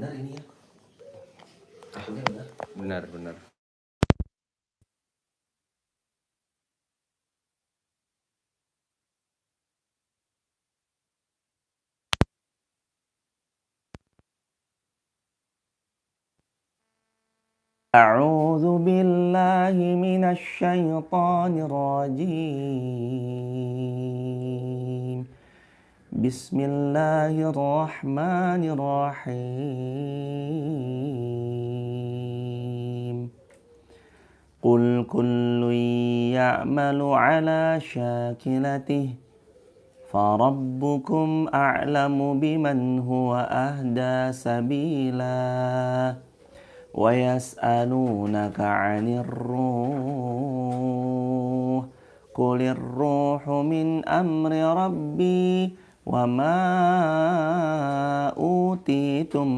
benar ini ya. Akunnya benar. Benar. A'udzu billahi minasy syaithanir rajim. Bismillahirrahmanirrahim. Qul kullun ya'malu 'ala syakilatihi farabbukum a'lamu biman huwa ahda sabila wa yas'alunaka 'anir ruh qulir ruhu min amri rabbi wa ma utitum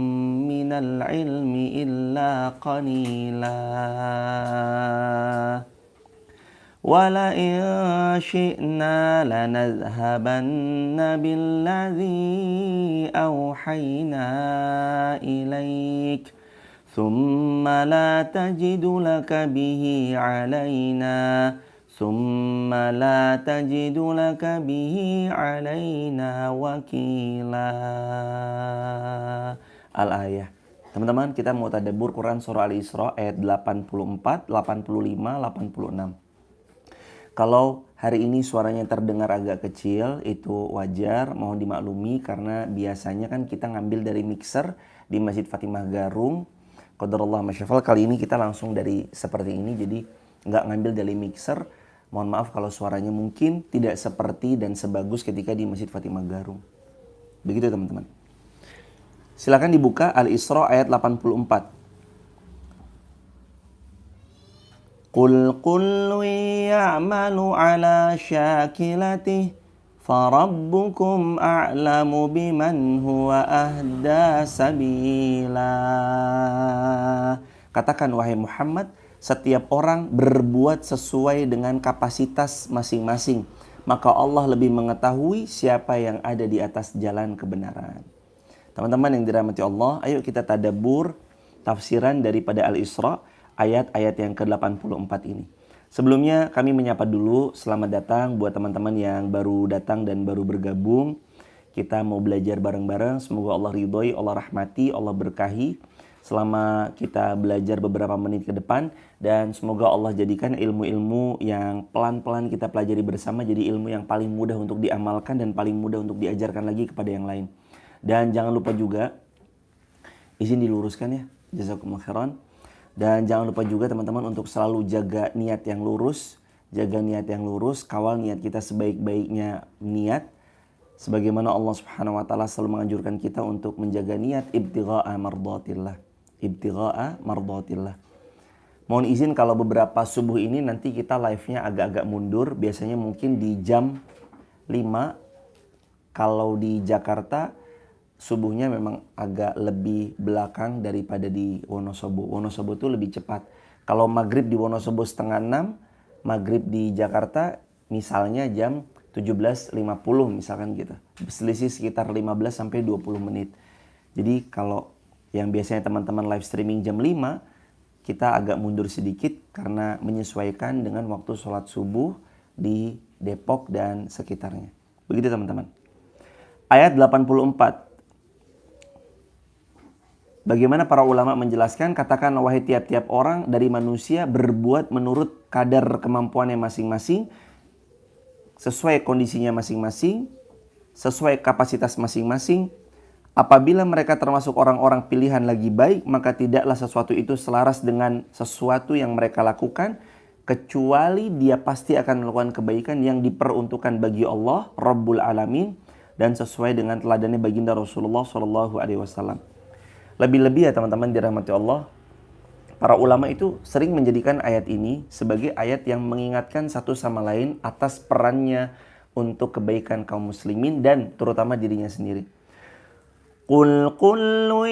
minal ilmi illa qalila وَلَئِن شِئْنَا لَنَذْهَبَنَّ بِالَّذِي أَوْحَيْنَا إِلَيْكَ ثُمَّ لَا تَجِدُ لَكَ بِهِ عَلَيْنَا وَكِيلًا. Al-ayah. Teman-teman, kita mau tadabbur Quran surah Al-Isra ayat 84, 85, 86. Kalau hari ini suaranya terdengar agak kecil, itu wajar, mohon dimaklumi karena biasanya kan kita ngambil dari mixer di Masjid Fatimah Garung. Qadarullah masyafal, kali ini kita langsung dari seperti ini, jadi nggak ngambil dari mixer. Mohon maaf kalau suaranya mungkin tidak seperti dan sebagus ketika di Masjid Fatimah Garung. Begitu teman-teman. Silakan dibuka Al-Isra ayat 84. Qul kullu ya'malu 'ala syakilatihi farabbukum a'lamu biman huwa ahda sabila. Katakan wahai Muhammad, setiap orang berbuat sesuai dengan kapasitas masing-masing, maka Allah lebih mengetahui siapa yang ada di atas jalan kebenaran. Teman-teman yang dirahmati Allah, ayo kita tadabbur tafsiran daripada Al-Isra ayat-ayat yang ke-84 ini. Sebelumnya kami menyapa dulu, selamat datang buat teman-teman yang baru datang dan baru bergabung. Kita mau belajar bareng-bareng, semoga Allah ridhoi, Allah rahmati, Allah berkahi selama kita belajar beberapa menit ke depan. Dan semoga Allah jadikan ilmu-ilmu yang pelan-pelan kita pelajari bersama jadi ilmu yang paling mudah untuk diamalkan dan paling mudah untuk diajarkan lagi kepada yang lain. Dan jangan lupa juga, izin diluruskan ya, jazakumullah khairan. Dan jangan lupa juga teman-teman untuk selalu jaga niat yang lurus. Jaga niat yang lurus, kawal niat kita sebaik-baiknya niat. Sebagaimana Allah subhanahu wa ta'ala selalu menganjurkan kita untuk menjaga niat ibtigha'a mardatillah. Ibtigha'a mardatillah. Mohon izin kalau beberapa subuh ini nanti kita live-nya agak-agak mundur. Biasanya mungkin di jam 5. Kalau di Jakarta subuhnya memang agak lebih belakang daripada di Wonosobo. Wonosobo itu lebih cepat. Kalau maghrib di Wonosobo 5:30, maghrib di Jakarta misalnya jam 17.50 misalkan gitu. Selisih sekitar 15-20 menit. Jadi kalau yang biasanya teman-teman live streaming jam 5, kita agak mundur sedikit karena menyesuaikan dengan waktu sholat subuh di Depok dan sekitarnya. Begitu teman-teman. Ayat 84. Bagaimana para ulama menjelaskan, katakan wahai tiap-tiap orang dari manusia berbuat menurut kadar kemampuannya masing-masing, sesuai kondisinya masing-masing, sesuai kapasitas masing-masing. Apabila mereka termasuk orang-orang pilihan lagi baik, maka tidaklah sesuatu itu selaras dengan sesuatu yang mereka lakukan, kecuali dia pasti akan melakukan kebaikan yang diperuntukkan bagi Allah, Rabbul Alamin, dan sesuai dengan teladannya baginda Rasulullah SAW. Lebih-lebih ya teman-teman dirahmati Allah, para ulama itu sering menjadikan ayat ini sebagai ayat yang mengingatkan satu sama lain atas perannya untuk kebaikan kaum muslimin dan terutama dirinya sendiri. Qul kullu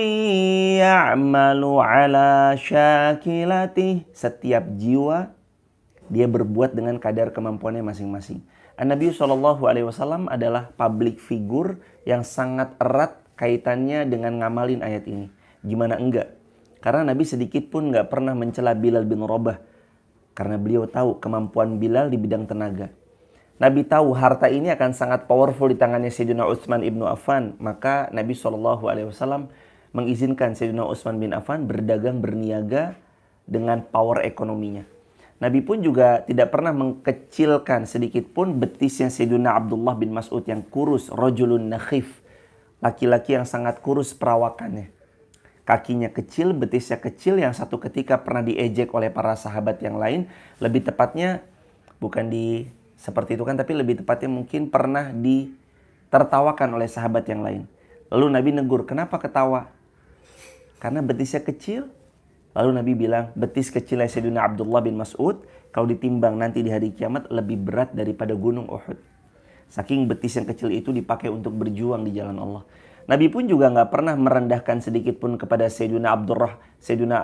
ya'malu 'ala syakilatihi. Setiap jiwa dia berbuat dengan kadar kemampuannya masing-masing. An-Nabi SAW adalah public figure yang sangat erat kaitannya dengan ngamalin ayat ini. Gimana enggak? Karena Nabi sedikit pun nggak pernah mencela Bilal bin Rabah. Karena beliau tahu kemampuan Bilal di bidang tenaga. Nabi tahu harta ini akan sangat powerful di tangannya Sayyidina Utsman ibnu Affan. Maka Nabi SAW mengizinkan Sayyidina Utsman bin Affan berdagang, berniaga dengan power ekonominya. Nabi pun juga tidak pernah mengkecilkan sedikit pun betisnya Sayyidina Abdullah bin Mas'ud yang kurus, rajulun nakhif. Laki-laki yang sangat kurus perawakannya. Kakinya kecil, betisnya kecil, yang satu ketika pernah diejek oleh para sahabat yang lain. Lebih tepatnya, bukan seperti itu kan, tapi lebih tepatnya mungkin pernah ditertawakan oleh sahabat yang lain. Lalu Nabi negur, kenapa ketawa? Karena betisnya kecil. Lalu Nabi bilang, betis kecilnya Sayyidina Abdullah bin Mas'ud, kalau ditimbang nanti di hari kiamat lebih berat daripada gunung Uhud. Saking betis yang kecil itu dipakai untuk berjuang di jalan Allah. Nabi pun juga nggak pernah merendahkan sedikit pun kepada Sayyidina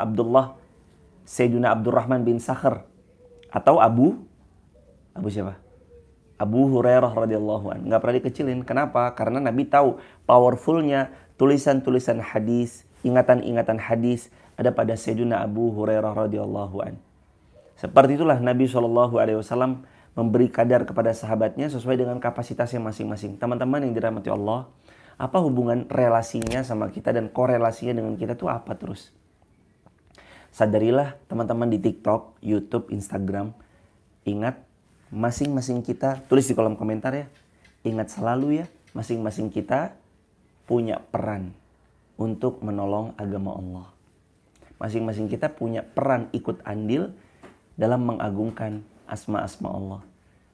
Abdurrahman bin Sakhr atau Abu siapa? Abu Hurairah radhiyallahu anhu. Nggak pernah dikecilin. Kenapa? Karena Nabi tahu powerfulnya tulisan-tulisan hadis, ingatan-ingatan hadis ada pada Sayyidina Abu Hurairah radhiyallahu anhu. Seperti itulah Nabi SAW memberi kadar kepada sahabatnya sesuai dengan kapasitasnya masing-masing. Teman-teman yang dirahmati Allah, apa hubungan relasinya sama kita dan korelasinya dengan kita tuh apa terus? Sadarilah teman-teman di TikTok, YouTube, Instagram. Ingat, masing-masing kita, tulis di kolom komentar ya. Ingat selalu ya, masing-masing kita punya peran untuk menolong agama Allah. Masing-masing kita punya peran ikut andil dalam mengagungkan asma-asma Allah.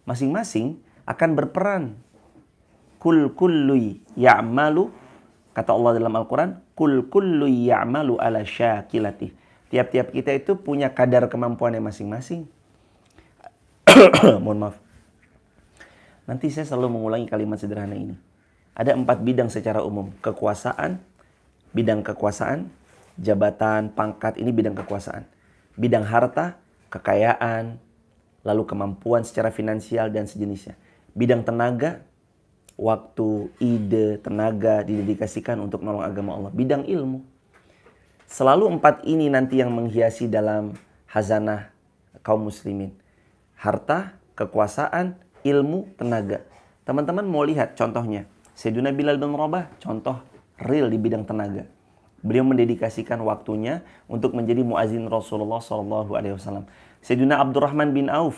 Masing-masing akan berperan. Kullu ya'malu, kata Allah dalam Al-Quran, kullu ya'malu ala syakilatih. Tiap-tiap kita itu punya kadar kemampuannya masing-masing. Mohon maaf. Nanti saya selalu mengulangi kalimat sederhana ini. Ada 4 bidang secara umum. Kekuasaan, bidang kekuasaan, jabatan, pangkat, ini bidang kekuasaan. Bidang harta, kekayaan, lalu kemampuan secara finansial dan sejenisnya. Bidang tenaga, waktu, ide, tenaga didedikasikan untuk menolong agama Allah. Bidang ilmu. Selalu 4 ini nanti yang menghiasi dalam khazanah kaum muslimin. Harta, kekuasaan, ilmu, tenaga. Teman-teman mau lihat contohnya. Sayyidina Bilal bin Rabah, contoh real di bidang tenaga. Beliau mendedikasikan waktunya untuk menjadi muazin Rasulullah SAW. Sayyidina Abdurrahman bin Auf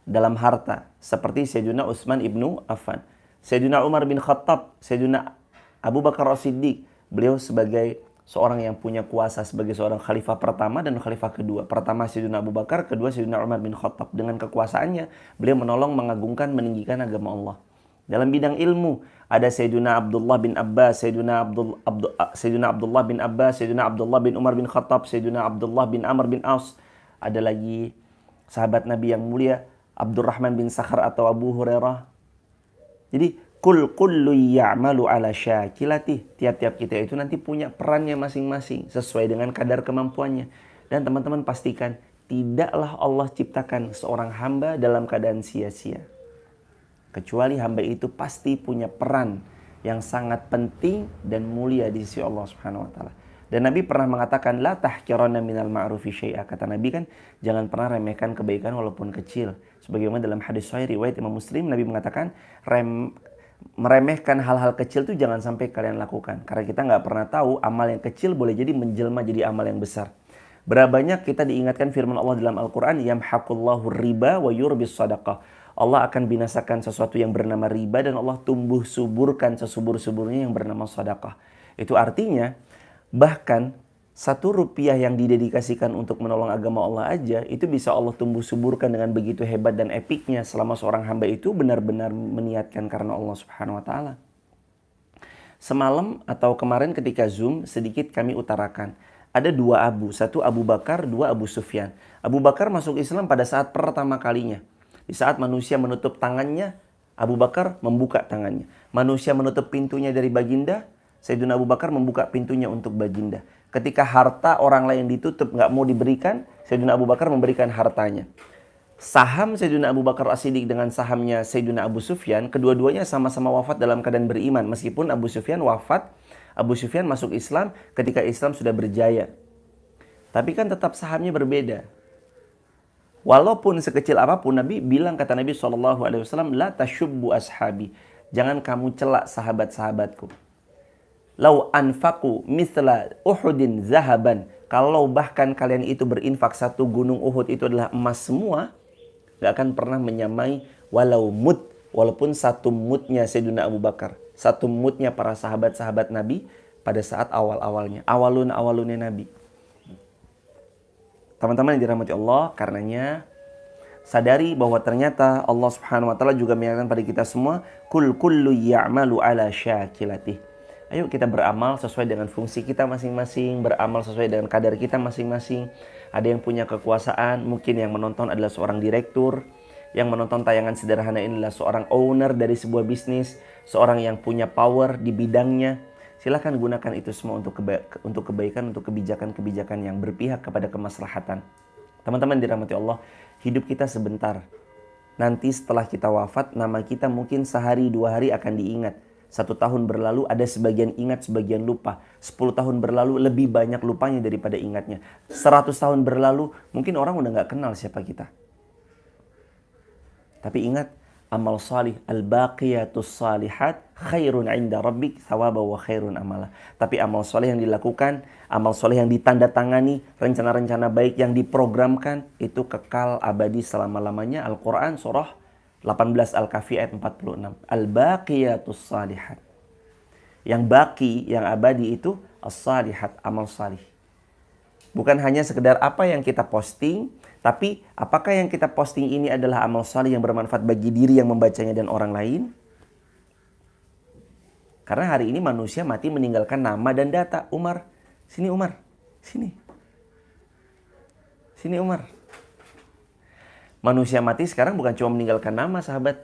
dalam harta, seperti Sayyidina Utsman ibnu Affan. Sayyidina Umar bin Khattab, Sayyidina Abu Bakar As-Siddiq, beliau sebagai seorang yang punya kuasa sebagai seorang khalifah pertama dan khalifah kedua. Pertama Sayyidina Abu Bakar, kedua Sayyidina Umar bin Khattab. Dengan kekuasaannya, beliau menolong, mengagungkan, meninggikan agama Allah. Dalam bidang ilmu, ada Sayyidina Abdullah bin Abbas, Sayyidina Abdullah bin Abbas, Sayyidina Abdullah bin Umar bin Khattab, Sayyidina Abdullah bin Amr bin Aus. Ada lagi sahabat Nabi yang mulia, Abdurrahman bin Sakhr atau Abu Hurairah. Jadi, kullu ya'malu ala syakilatih. Tiap-tiap kita itu nanti punya perannya masing-masing sesuai dengan kadar kemampuannya. Dan teman-teman pastikan, tidaklah Allah ciptakan seorang hamba dalam keadaan sia-sia. Kecuali hamba itu pasti punya peran yang sangat penting dan mulia di sisi Allah Subhanahu wa taala. Dan Nabi pernah mengatakan, la tahqiranna minal ma'rufi syai'a. Kata Nabi kan, jangan pernah remehkan kebaikan walaupun kecil. Sebagaimana dalam hadis sahih riwayat Imam Muslim, Nabi mengatakan, meremehkan hal-hal kecil itu jangan sampai kalian lakukan. Karena kita nggak pernah tahu amal yang kecil boleh jadi menjelma jadi amal yang besar. Berapa banyak kita diingatkan firman Allah dalam Al-Quran, yamhaqullahu riba wa yurbis sadaqah. Allah akan binasakan sesuatu yang bernama riba dan Allah tumbuh suburkan sesubur-suburnya yang bernama sedekah. Itu artinya bahkan 1 rupiah yang didedikasikan untuk menolong agama Allah aja itu bisa Allah tumbuh suburkan dengan begitu hebat dan epiknya selama seorang hamba itu benar-benar meniatkan karena Allah Subhanahu wa taala. Semalam atau kemarin ketika Zoom sedikit kami utarakan. Ada 2 Abu, 1 Abu Bakar, 2 Abu Sufyan. Abu Bakar masuk Islam pada saat pertama kalinya. Di saat manusia menutup tangannya, Abu Bakar membuka tangannya. Manusia menutup pintunya dari baginda, Sayyidina Abu Bakar membuka pintunya untuk baginda. Ketika harta orang lain ditutup, nggak mau diberikan, Sayyidina Abu Bakar memberikan hartanya. Saham Sayyidina Abu Bakar As-Siddiq dengan sahamnya Sayyidina Abu Sufyan, kedua-duanya sama-sama wafat dalam keadaan beriman. Meskipun Abu Sufyan wafat Abu Sufyan masuk Islam ketika Islam sudah berjaya. Tapi kan tetap sahamnya berbeda. Walaupun sekecil apapun, Nabi bilang, kata Nabi SAW, la tashubbu ashabi. Jangan kamu celak sahabat-sahabatku. Lau anfaku misla Uhudin zahaban. Kalau bahkan kalian itu berinfak satu gunung Uhud itu adalah emas semua, gak akan pernah menyamai walaupun satu mudnya Sayyidina Abu Bakar, satu mudnya para sahabat-sahabat Nabi pada saat awal-awalnya, awalunnya Nabi. Teman-teman yang dirahmati Allah, karenanya sadari bahwa ternyata Allah Subhanahu wa taala juga mengingatkan pada kita semua, kullu ya'malu ala syakilatih. Ayo kita beramal sesuai dengan fungsi kita masing-masing, beramal sesuai dengan kadar kita masing-masing. Ada yang punya kekuasaan, mungkin yang menonton adalah seorang direktur, yang menonton tayangan sederhana ini adalah seorang owner dari sebuah bisnis, seorang yang punya power di bidangnya. Silahkan gunakan itu semua untuk kebaikan, untuk kebijakan-kebijakan yang berpihak kepada kemaslahatan. Teman-teman dirahmati Allah, hidup kita sebentar. Nanti setelah kita wafat, nama kita mungkin sehari 2 hari akan diingat. 1 tahun berlalu ada sebagian ingat, sebagian lupa. 10 tahun berlalu lebih banyak lupanya daripada ingatnya. 100 tahun berlalu mungkin orang udah gak kenal siapa kita. Tapi ingat, amal salih, al-baqiyatus salihat khairun inda rabbik thawaba wa khairun amala. Tapi amal salih yang dilakukan, amal salih yang ditandatangani, rencana-rencana baik yang diprogramkan, itu kekal abadi selama-lamanya. Al-Quran surah 18 Al-Kahfi ayat 46. Al-baqiyatus salihat. Yang baki, yang abadi itu as-salihat, amal salih. Bukan hanya sekedar apa yang kita posting, tapi apakah yang kita posting ini adalah amal salih yang bermanfaat bagi diri yang membacanya dan orang lain? Karena hari ini manusia mati meninggalkan nama dan data. Umar, sini Umar, sini. Sini Umar. Manusia mati sekarang bukan cuma meninggalkan nama, sahabat.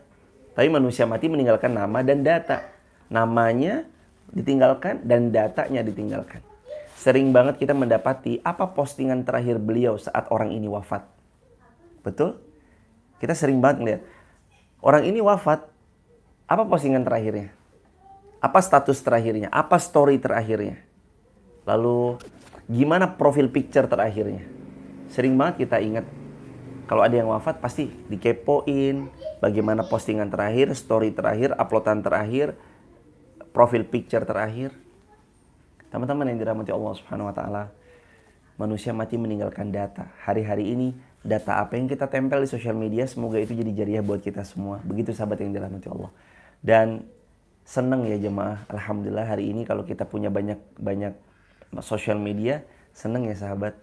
Tapi manusia mati meninggalkan nama dan data. Namanya ditinggalkan dan datanya ditinggalkan. Sering banget kita mendapati apa postingan terakhir beliau saat orang ini wafat. Betul? Kita sering banget ngeliat. Orang ini wafat, apa postingan terakhirnya? Apa status terakhirnya? Apa story terakhirnya? Lalu gimana profil picture terakhirnya? Sering banget kita ingat. Kalau ada yang wafat pasti dikepoin bagaimana postingan terakhir, story terakhir, uploadan terakhir, profil picture terakhir. Teman-teman yang dirahmati Allah Subhanahu wa taala, manusia mati meninggalkan data. Hari-hari ini data apa yang kita tempel di sosial media, semoga itu jadi jariah buat kita semua. Begitu sahabat yang dirahmati Allah. Dan senang ya jemaah, alhamdulillah hari ini kalau kita punya banyak sosial media, senang ya sahabat.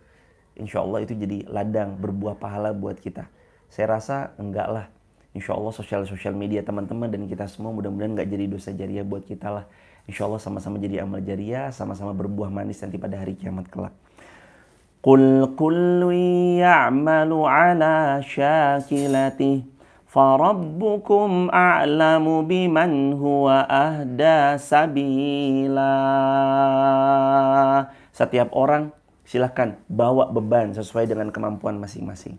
Insya Allah itu jadi ladang berbuah pahala buat kita. Saya rasa enggak lah. Insya Allah sosial media teman-teman dan kita semua mudah-mudahan enggak jadi dosa jariah buat kita lah. Insya Allah sama-sama jadi amal jariah, sama-sama berbuah manis nanti pada hari kiamat kelak. Qul kullu ya'malu ala syakilatihi farabbukum a'lamu biman huwa ahda sabila. Setiap orang silahkan bawa beban sesuai dengan kemampuan masing-masing.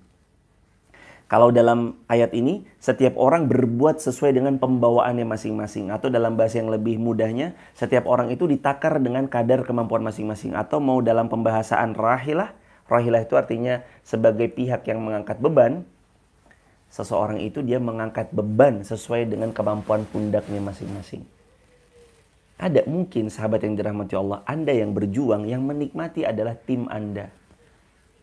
Kalau dalam ayat ini, setiap orang berbuat sesuai dengan pembawaannya masing-masing. Atau dalam bahasa yang lebih mudahnya, setiap orang itu ditakar dengan kadar kemampuan masing-masing. Atau mau dalam pembahasan rahilah. Rahilah itu artinya sebagai pihak yang mengangkat beban. Seseorang itu dia mengangkat beban sesuai dengan kemampuan pundaknya masing-masing. Ada mungkin sahabat yang dirahmati Allah, Anda yang berjuang, yang menikmati adalah tim Anda.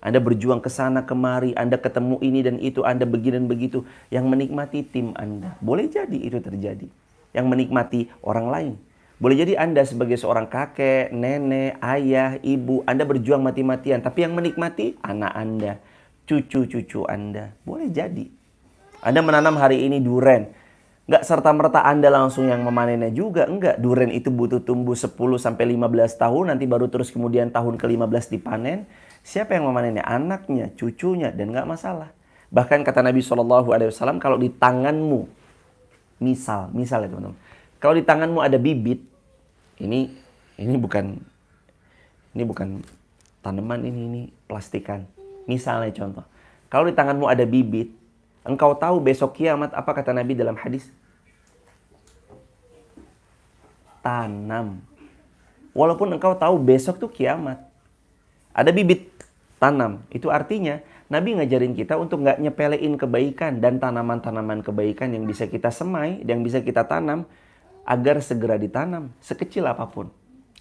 Anda berjuang ke sana kemari, Anda ketemu ini dan itu, Anda begini dan begitu. Yang menikmati tim Anda. Boleh jadi itu terjadi. Yang menikmati orang lain. Boleh jadi Anda sebagai seorang kakek, nenek, ayah, ibu, Anda berjuang mati-matian. Tapi yang menikmati anak Anda, cucu-cucu Anda. Boleh jadi. Anda menanam hari ini duren. Nggak serta-merta Anda langsung yang memanennya juga. Enggak, duren itu butuh tumbuh 10-15 tahun. Nanti baru terus kemudian tahun ke-15 dipanen. Siapa yang memanennya? Anaknya, cucunya, dan nggak masalah. Bahkan kata Nabi SAW, kalau di tanganmu, misal ya teman-teman. Kalau di tanganmu ada bibit, ini bukan tanaman, ini plastikan. Misalnya contoh. Kalau di tanganmu ada bibit, engkau tahu besok kiamat apa kata Nabi dalam hadis? Tanam. Walaupun engkau tahu besok tuh kiamat. Ada bibit tanam. Itu artinya Nabi ngajarin kita untuk nggak nyepelein kebaikan dan tanaman-tanaman kebaikan yang bisa kita semai, yang bisa kita tanam agar segera ditanam, sekecil apapun.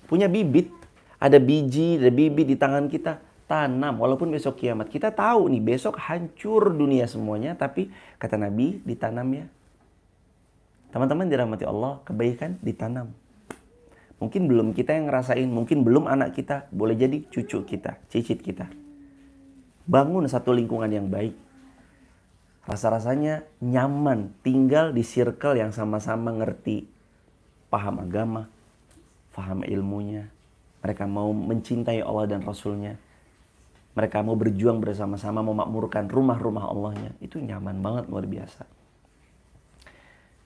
Punya bibit, ada biji, ada bibit di tangan kita, tanam walaupun besok kiamat. Kita tahu nih besok hancur dunia semuanya, tapi kata Nabi ditanam ya. Teman-teman dirahmati Allah, kebaikan ditanam. Mungkin belum kita yang ngerasain, mungkin belum anak kita, boleh jadi cucu kita, cicit kita. Bangun satu lingkungan yang baik. Rasa-rasanya nyaman tinggal di circle yang sama-sama ngerti, paham agama, paham ilmunya. Mereka mau mencintai Allah dan Rasulnya. Mereka mau berjuang bersama-sama memakmurkan rumah-rumah Allahnya. Itu nyaman banget, luar biasa.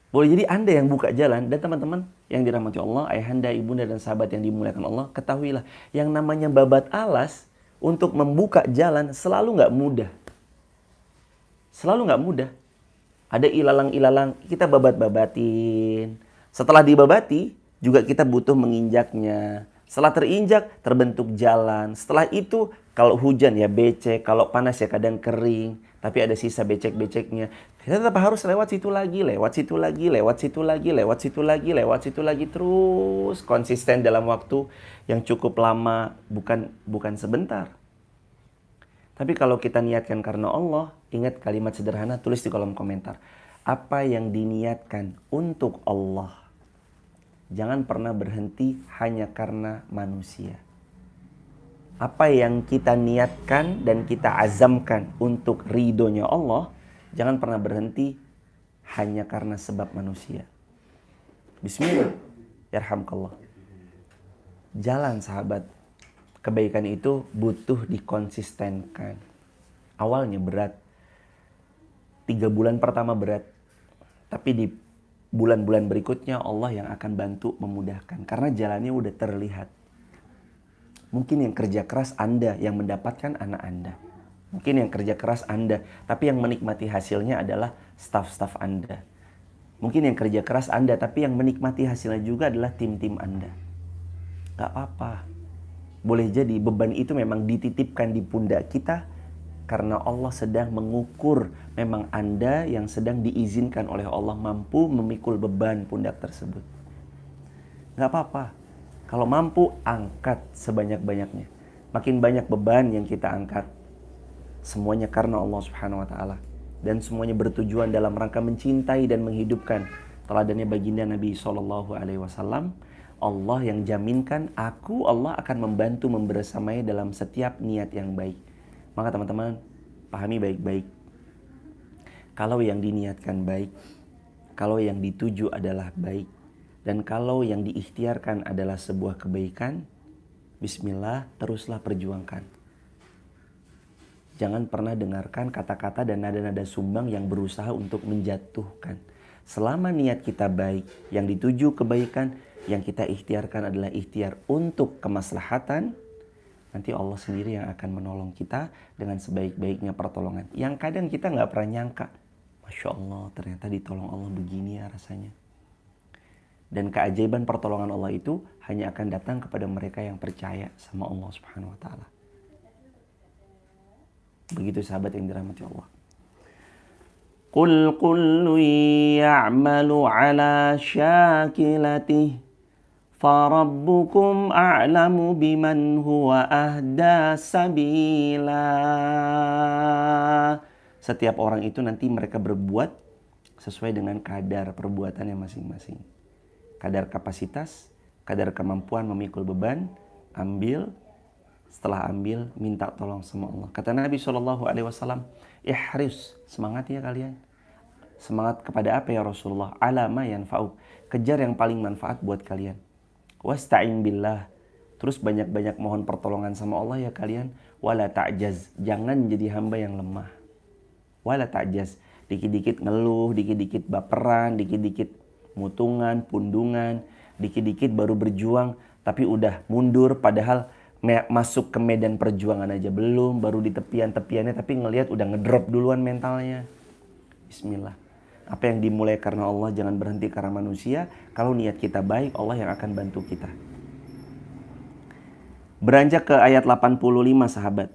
Boleh jadi Anda yang buka jalan, dan teman-teman yang dirahmati Allah, ayahanda, ibunda, dan sahabat yang dimuliakan Allah, ketahuilah yang namanya babat alas untuk membuka jalan selalu nggak mudah. Selalu nggak mudah. Ada ilalang-ilalang, kita babat-babatin. Setelah dibabati, juga kita butuh menginjaknya. Setelah terinjak, terbentuk jalan. Setelah itu, kalau hujan ya becek, kalau panas ya kadang kering. Tapi ada sisa becek-beceknya. Kita tetap harus lewat situ lagi, lewat situ lagi, lewat situ lagi, lewat situ lagi, lewat situ lagi. Terus konsisten dalam waktu yang cukup lama, bukan sebentar. Tapi kalau kita niatkan karena Allah, ingat kalimat sederhana, tulis di kolom komentar. Apa yang diniatkan untuk Allah. Jangan pernah berhenti hanya karena manusia. Apa yang kita niatkan dan kita azamkan untuk ridhonya Allah, jangan pernah berhenti hanya karena sebab manusia. Bismillah. Yarhamkallah. Jalan sahabat. Kebaikan itu butuh dikonsistenkan. Awalnya berat. 3 bulan pertama berat. Tapi di bulan-bulan berikutnya Allah yang akan bantu memudahkan. Karena jalannya udah terlihat. Mungkin yang kerja keras Anda yang mendapatkan anak Anda. Mungkin yang kerja keras Anda. Tapi yang menikmati hasilnya adalah staf-staf Anda. Mungkin yang kerja keras Anda. Tapi yang menikmati hasilnya juga adalah tim-tim Anda. Gak apa-apa. Boleh jadi beban itu memang dititipkan di pundak kita karena Allah sedang mengukur memang Anda yang sedang diizinkan oleh Allah mampu memikul beban pundak tersebut. Gak apa-apa. Kalau mampu, angkat sebanyak-banyaknya. Makin banyak beban yang kita angkat. Semuanya karena Allah Subhanahu wa Ta'ala. Dan semuanya bertujuan dalam rangka mencintai dan menghidupkan teladannya baginda Nabi SAW. Allah yang jaminkan Allah akan membantu membersamai dalam setiap niat yang baik. Maka teman-teman pahami baik-baik. Kalau yang diniatkan baik, kalau yang dituju adalah baik, dan kalau yang diikhtiarkan adalah sebuah kebaikan, bismillah, teruslah perjuangkan. Jangan pernah dengarkan kata-kata dan nada-nada sumbang yang berusaha untuk menjatuhkan. Selama niat kita baik, yang dituju kebaikan, yang kita ikhtiarkan adalah ikhtiar untuk kemaslahatan, nanti Allah sendiri yang akan menolong kita dengan sebaik-baiknya pertolongan. Yang kadang kita nggak pernah nyangka, Masya Allah ternyata ditolong Allah begini ya rasanya. Dan keajaiban pertolongan Allah itu hanya akan datang kepada mereka yang percaya sama Allah Subhanahu wa Ta'ala. Begitu sahabat yang dirahmati Allah. Qul kullu ya'malu ala syakilatihi farabbukum a'lamu biman huwa ahda sabila. Setiap orang itu nanti mereka berbuat sesuai dengan kadar perbuatannya masing-masing. Kadar kapasitas, kadar kemampuan memikul beban, ambil. Setelah ambil, minta tolong sama Allah. Kata Nabi SAW, ihris, semangat ya kalian. Semangat kepada apa ya Rasulullah? Ala ma yanfa'uk. Kejar yang paling manfaat buat kalian. Wasta'in billah. Terus banyak-banyak mohon pertolongan sama Allah ya kalian. Wala ta'jaz. Jangan jadi hamba yang lemah. Wala ta'jaz. Dikit-dikit ngeluh, dikit-dikit baperan, dikit-dikit mutungan, pundungan. Dikit-dikit baru berjuang, tapi udah mundur. Padahal masuk ke medan perjuangan aja belum. Baru di tepian-tepiannya, tapi ngelihat udah ngedrop duluan mentalnya. Bismillah. Apa yang dimulai karena Allah jangan berhenti karena manusia. Kalau niat kita baik, Allah yang akan bantu kita. Beranjak ke ayat 85 sahabat.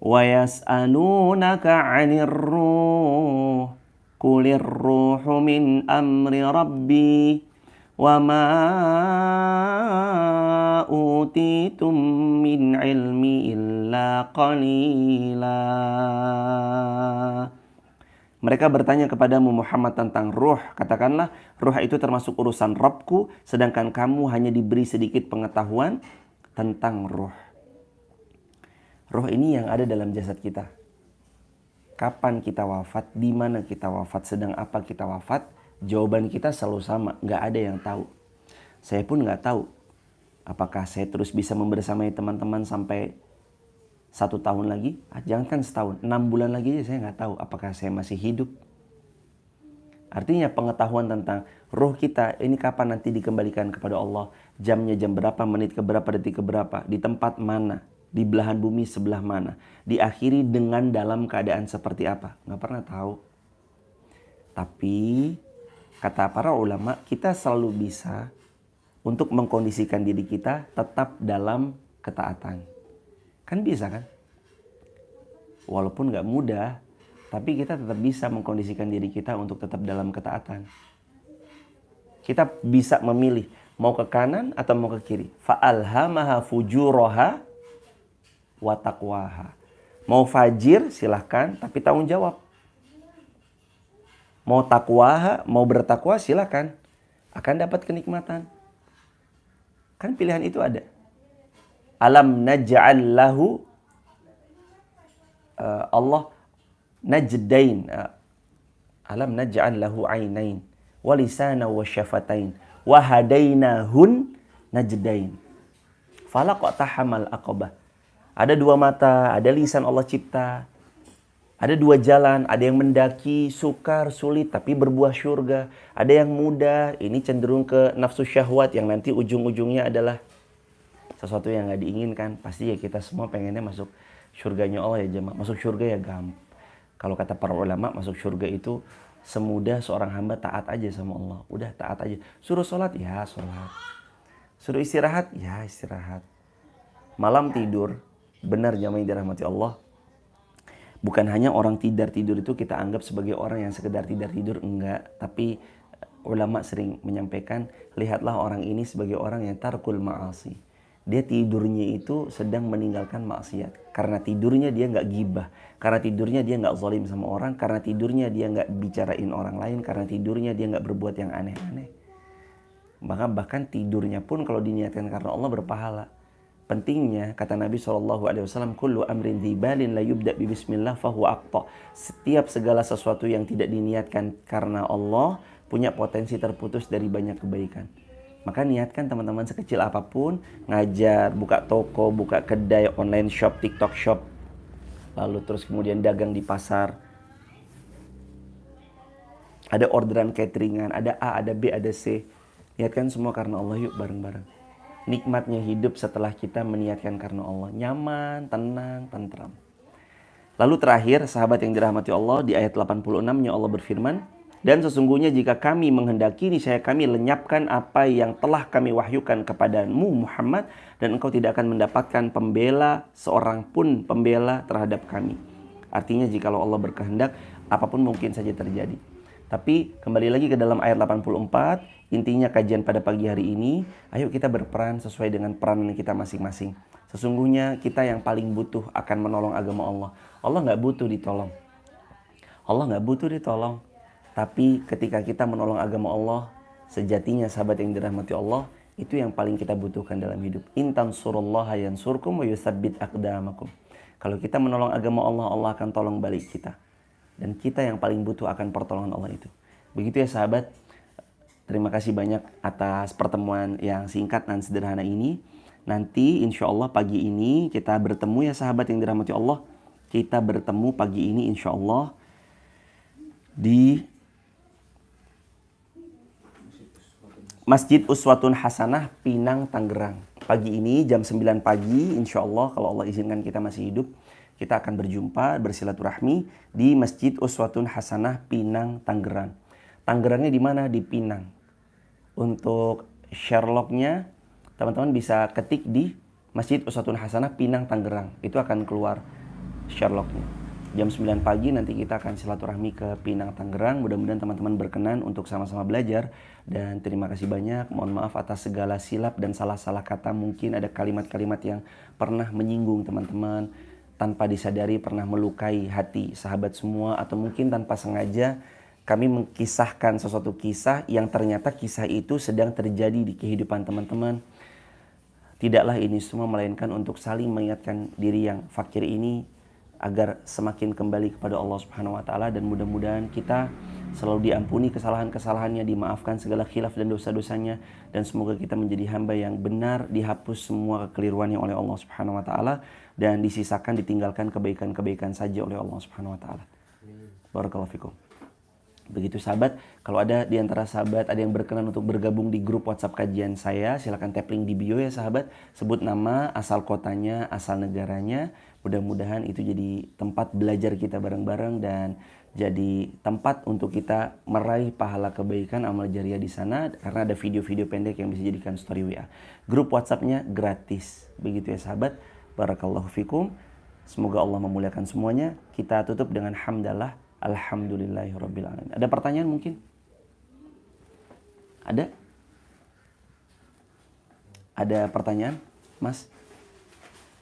Wa yas'alunaka 'anir ruh qulir ruhu min amri rabbi wa ma utitum min ilmi illa qalila. Mereka bertanya kepadamu Muhammad tentang ruh. Katakanlah, ruh itu termasuk urusan Rabbku, sedangkan kamu hanya diberi sedikit pengetahuan tentang ruh. Ruh ini yang ada dalam jasad kita. Kapan kita wafat, di mana kita wafat, sedang apa kita wafat, jawaban kita selalu sama, nggak ada yang tahu. Saya pun nggak tahu apakah saya terus bisa membersamai teman-teman sampai 1 tahun lagi, jangankan setahun, 6 bulan lagi aja saya nggak tahu apakah saya masih hidup. Artinya pengetahuan tentang ruh kita ini kapan nanti dikembalikan kepada Allah, jamnya jam berapa, menit ke berapa, detik ke berapa, di tempat mana, di belahan bumi sebelah mana, diakhiri dengan dalam keadaan seperti apa, nggak pernah tahu. Tapi kata para ulama, kita selalu bisa untuk mengkondisikan diri kita tetap dalam ketaatan. Kan bisa kan? Walaupun gak mudah, tapi kita tetap bisa mengkondisikan diri kita untuk tetap dalam ketaatan. Kita bisa memilih mau ke kanan atau mau ke kiri. Fa'alhamaha fujuraha wa taqwaha. Mau fajir silahkan, tapi tanggung jawab. Mau takwaha, mau bertakwa silahkan. Akan dapat kenikmatan. Kan pilihan itu ada. Alam naj'al lahu Allah najdain. Alam naj'al lahu ainain wa lisana wa syafatain wa hadainahun najdain. Falaqtahamal aqabah. Ada 2 mata, ada lisan Allah cipta. Ada 2 jalan, ada yang mendaki, sukar, sulit, tapi berbuah syurga. Ada yang mudah, ini cenderung ke nafsu syahwat yang nanti ujung-ujungnya adalah sesuatu yang gak diinginkan. Pasti ya kita semua pengennya masuk syurganya Allah ya jemaah. Masuk syurga ya gampang. Kalau kata para ulama, masuk syurga itu semudah seorang hamba taat aja sama Allah. Udah taat aja. Suruh sholat, ya sholat. Suruh istirahat, ya istirahat. Malam tidur, benar jemaah yang dirahmati Allah. Bukan hanya orang tidur itu kita anggap sebagai orang yang sekedar tidur, enggak. Tapi ulama sering menyampaikan, lihatlah orang ini sebagai orang yang tarkul ma'asi. Dia tidurnya itu sedang meninggalkan maksiat. Karena tidurnya dia nggak gibah. Karena tidurnya dia nggak zalim sama orang. Karena tidurnya dia nggak bicarain orang lain. Karena tidurnya dia nggak berbuat yang aneh-aneh. Bahkan tidurnya pun kalau diniatkan karena Allah berpahala. Pentingnya kata Nabi SAW, kullu amrin dzibalin la yubda bi bismillah fahuwa aqta. Setiap segala sesuatu yang tidak diniatkan karena Allah punya potensi terputus dari banyak kebaikan. Maka niatkan teman-teman sekecil apapun, ngajar, buka toko, buka kedai, online shop, TikTok shop, lalu terus kemudian dagang di pasar. Ada orderan cateringan, ada A, ada B, ada C. Niatkan semua karena Allah, yuk bareng-bareng. Nikmatnya hidup setelah kita meniatkan karena Allah. Nyaman, tenang, tentram. Lalu terakhir, sahabat yang dirahmati Allah, di ayat 86-nya Allah berfirman, dan sesungguhnya jika kami menghendaki, niscaya kami lenyapkan apa yang telah kami wahyukan kepadamu Muhammad, dan engkau tidak akan mendapatkan pembela, seorang pun pembela terhadap kami. Artinya jikalau Allah berkehendak, apapun mungkin saja terjadi. Tapi kembali lagi ke dalam ayat 84, intinya kajian pada pagi hari ini, ayo kita berperan sesuai dengan peranan kita masing-masing. Sesungguhnya kita yang paling butuh akan menolong agama Allah. Allah nggak butuh ditolong. Allah nggak butuh ditolong. Tapi ketika kita menolong agama Allah, sejatinya sahabat yang dirahmati Allah, itu yang paling kita butuhkan dalam hidup. In tansurullaha yansurkum wa yutsabbit aqdamakum. Kalau kita menolong agama Allah, Allah akan tolong balik kita. Dan kita yang paling butuh akan pertolongan Allah itu. Begitu ya sahabat. Terima kasih banyak atas pertemuan yang singkat dan sederhana ini. Nanti insya Allah pagi ini kita bertemu ya sahabat yang dirahmati Allah. Kita bertemu pagi ini insya Allah di Masjid Uswatun Hasanah, Pinang, Tangerang. Pagi ini jam 9 pagi, insya Allah kalau Allah izinkan kita masih hidup, kita akan berjumpa, bersilaturahmi di Masjid Uswatun Hasanah, Pinang, Tangerang. Tangerangnya di mana? Di Pinang. Untuk Sherlocknya, teman-teman bisa ketik di Masjid Uswatun Hasanah Pinang Tangerang. Itu akan keluar Sherlocknya. Jam 9 pagi nanti kita akan silaturahmi ke Pinang Tangerang. Mudah-mudahan teman-teman berkenan untuk sama-sama belajar. Dan terima kasih banyak. Mohon maaf atas segala silap dan salah-salah kata. Mungkin ada kalimat-kalimat yang pernah menyinggung teman-teman, tanpa disadari pernah melukai hati sahabat semua, atau mungkin tanpa sengaja kami mengkisahkan sesuatu kisah yang ternyata kisah itu sedang terjadi di kehidupan teman-teman. Tidaklah ini semua melainkan untuk saling mengingatkan diri yang fakir ini agar semakin kembali kepada Allah Subhanahu wa taala, dan mudah-mudahan kita selalu diampuni kesalahan-kesalahannya, dimaafkan segala khilaf dan dosa-dosanya, dan semoga kita menjadi hamba yang benar, dihapus semua kekeliruannya oleh Allah Subhanahu wa taala, dan disisakan ditinggalkan kebaikan-kebaikan saja oleh Allah Subhanahu wa taala. Barakallahu fikum. Begitu sahabat, kalau ada di antara sahabat ada yang berkenan untuk bergabung di grup WhatsApp kajian saya, silakan tap link di bio ya sahabat, sebut nama, asal kotanya, asal negaranya. Mudah-mudahan itu jadi tempat belajar kita bareng-bareng dan jadi tempat untuk kita meraih pahala kebaikan amal jariah di sana, karena ada video-video pendek yang bisa dijadikan story WA. Grup WhatsApp-nya gratis. Begitu ya sahabat. Barakallahu fikum. Semoga Allah memuliakan semuanya. Kita tutup dengan hamdalah. Alhamdulillahirabbil alamin. Ada pertanyaan mungkin? Ada? Ada pertanyaan, Mas?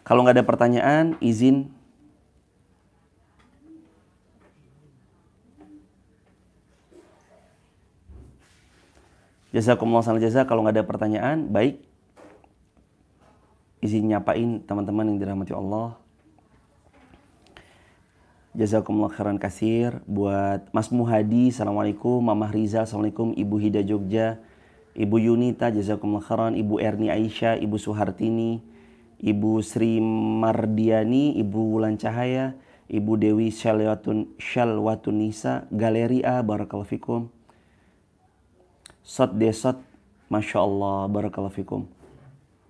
Kalau nggak ada pertanyaan, izin. Jazakumullah khairan jazaa. Kalau nggak ada pertanyaan, baik. Izin nyapain teman-teman yang dirahmati Allah. Jazakumullah khairan katsir. Buat Mas Muhadi, assalamualaikum. Mamah Rizal, assalamualaikum. Ibu Hida Jogja, Ibu Yunita, jazakumullah khairan. Ibu Erni Aisyah, Ibu Suhartini, Ibu Sri Mardiani, Ibu Wulan Cahaya, Ibu Dewi Shalwatunisa, Galeri A, barakallahu fikum. Sot Desot, Masya Allah, barakallahu fikum.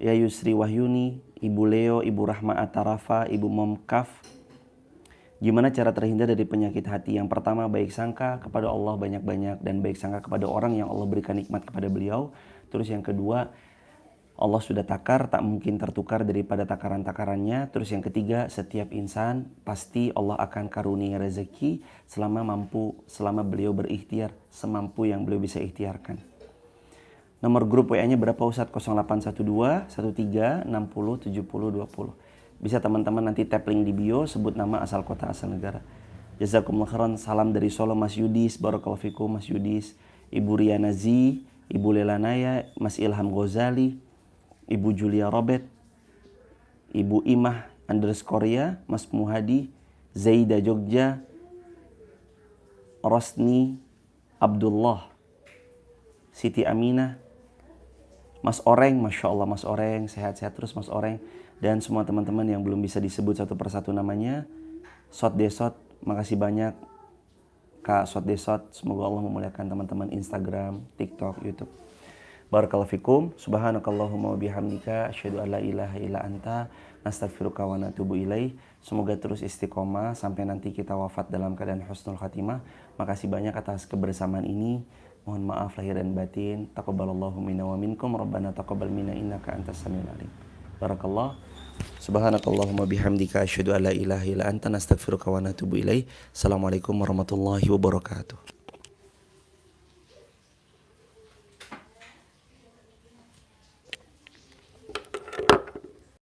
Ya Yusri Wahyuni, Ibu Leo, Ibu Rahma Atarafa, Ibu Momkaf. Gimana cara terhindar dari penyakit hati? Yang pertama, baik sangka kepada Allah banyak-banyak, dan baik sangka kepada orang yang Allah berikan nikmat kepada beliau. Terus yang kedua, Allah sudah takar, tak mungkin tertukar daripada takaran-takarannya. Terus yang ketiga, setiap insan pasti Allah akan karunia rezeki selama beliau berikhtiar semampu yang beliau bisa ikhtiarkan. Nomor grup WA-nya berapa Ustadz? 0812 13 60 70 20. Bisa teman-teman nanti tap link di bio, sebut nama, asal kota, asal negara. Jazakumullah khairan. Salam dari Solo, Mas Yudis, barakallahu fikum Mas Yudis. Ibu Riana Zi, Ibu Lela Naya, Mas Ilham Ghazali, Ibu Julia Robert, Ibu Imah _Korea, Mas Muhadi, Zaida Jogja, Rosni Abdullah, Siti Aminah, Mas Oreng, Masya Allah Mas Oreng, sehat-sehat terus Mas Oreng. Dan semua teman-teman yang belum bisa disebut satu persatu namanya. Sot Desot, makasih banyak Kak Sot Desot. Semoga Allah memuliakan teman-teman Instagram, TikTok, YouTube. Barakallahu fikum. Subhanakallahumma wa bihamdika asyhadu an la ilaha illa anta nastaghfiruka wa natubu ilaih. Semoga terus istiqomah sampai nanti kita wafat dalam keadaan husnul khatimah. Makasih banyak atas kebersamaan ini. Mohon maaf lahir dan batin. Taqabbalallahu minna wa minkum. Rabbana taqabbal minna innaka antas samiul alim. Barakallah. Subhanakallahumma bihamdika asyhadu an la ilaha illa anta nastaghfiruka wa natubu ilaih. Assalamualaikum warahmatullahi wabarakatuh.